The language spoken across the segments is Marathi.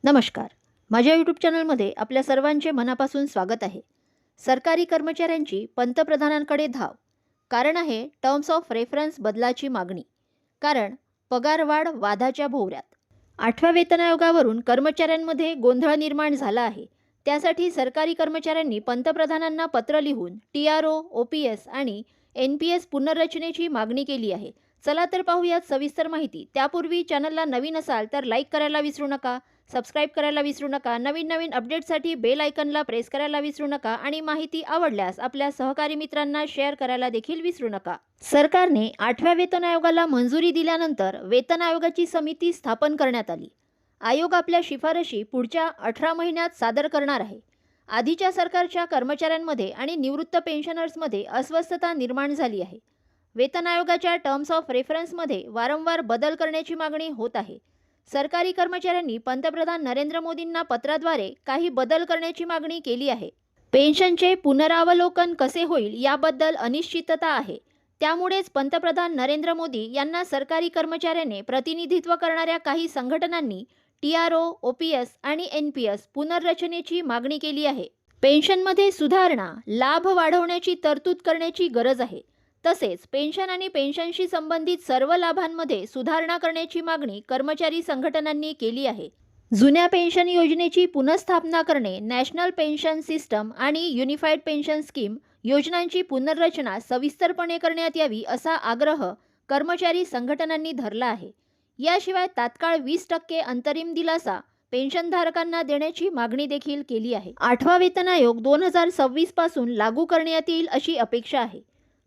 नमस्कार. माझ्या यूट्यूब चॅनलमध्ये आपल्या सर्वांचे मनापासून स्वागत आहे. सरकारी कर्मचाऱ्यांची पंतप्रधानांकडे धाव. कारण आहे टर्म्स ऑफ रेफरन्स बदलाची मागणी. कारण पगारवाढ वादाच्या भोवऱ्यात. 8व्या वेतन आयोगावरून कर्मचाऱ्यांमध्ये गोंधळ निर्माण झाला आहे. त्यासाठी सरकारी कर्मचाऱ्यांनी पंतप्रधानांना पत्र लिहून TRO, OPS आणि NPS पुनर्रचनेची मागणी केली आहे. चला तर पाहूयात सविस्तर माहिती. त्यापूर्वी चॅनलला नवीन असाल तर लाईक करायला विसरू नका, सबस्क्राईब करायला विसरू नका, नवीन अपडेटसाठी बेल आयकनला प्रेस करायला विसरू नका आणि माहिती आवडल्यास आपल्या सहकारी मित्रांना शेअर करायला देखील विसरू नका. सरकारने 8व्या वेतन आयोगाला मंजुरी दिल्यानंतर वेतन आयोगाची समिती स्थापन करण्यात आली. आयोग आपल्या शिफारशी पुढच्या 18 महिन्यात सादर करणार आहे. आधीच्या सरकारच्या कर्मचाऱ्यांमध्ये आणि निवृत्त पेन्शनर्समध्ये अस्वस्थता निर्माण झाली आहे. वेतन आयोगाच्या टर्म्स ऑफ रेफरन्समध्ये वारंवार बदल करण्याची मागणी होत आहे. सरकारी कर्मचाऱ्यांनी पंतप्रधान नरेंद्र मोदींना पत्राद्वारे काही बदल करण्याची मागणी केली आहे. पेन्शनचे पुनरावलोकन कसे होईल याबद्दल अनिश्चितता आहे. त्यामुळेच पंतप्रधान नरेंद्र मोदी यांना सरकारी कर्मचाऱ्याने प्रतिनिधित्व करणाऱ्या काही संघटनांनी TRO, OPS आणि NPS पुनर्रचनेची मागणी केली आहे. पेन्शनमध्ये सुधारणा, लाभ वाढवण्याची तरतूद करण्याची गरज आहे. तसेच पेन्शन आणि पेन्शनशी संबंधित सर्व लाभांमध्ये सुधारणा करण्याची मागणी कर्मचारी संघटनांनी केली आहे. जुन्या पेन्शन योजनेची पुनर्स्थापना करणे, नॅशनल पेन्शन सिस्टम आणि युनिफाईड पेन्शन स्कीम योजनांची पुनर्रचना सविस्तरपणे करण्यात यावी असा आग्रह कर्मचारी संघटनांनी धरला आहे. याशिवाय तात्काळ 20% अंतरिम दिलासा पेन्शनधारकांना देण्याची मागणी देखील केली आहे. 8वा वेतन आयोग 2026 पासून लागू करण्यात येईल अशी अपेक्षा आहे.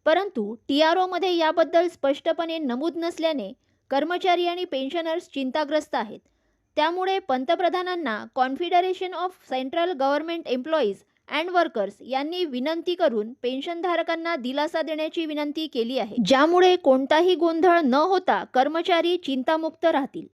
परंतु TROमध्ये याबद्दल स्पष्टपणे नमूद नसल्याने कर्मचारी आणि पेन्शनर्स चिंताग्रस्त आहेत. त्यामुळे पंतप्रधानांना confederation of central government employees and workers यांनी विनंती करून पेन्शनधारकांना दिलासा देण्याची विनंती केली आहे, ज्यामुळे कोणताही गोंधळ न होता कर्मचारी चिंतामुक्त राहतील.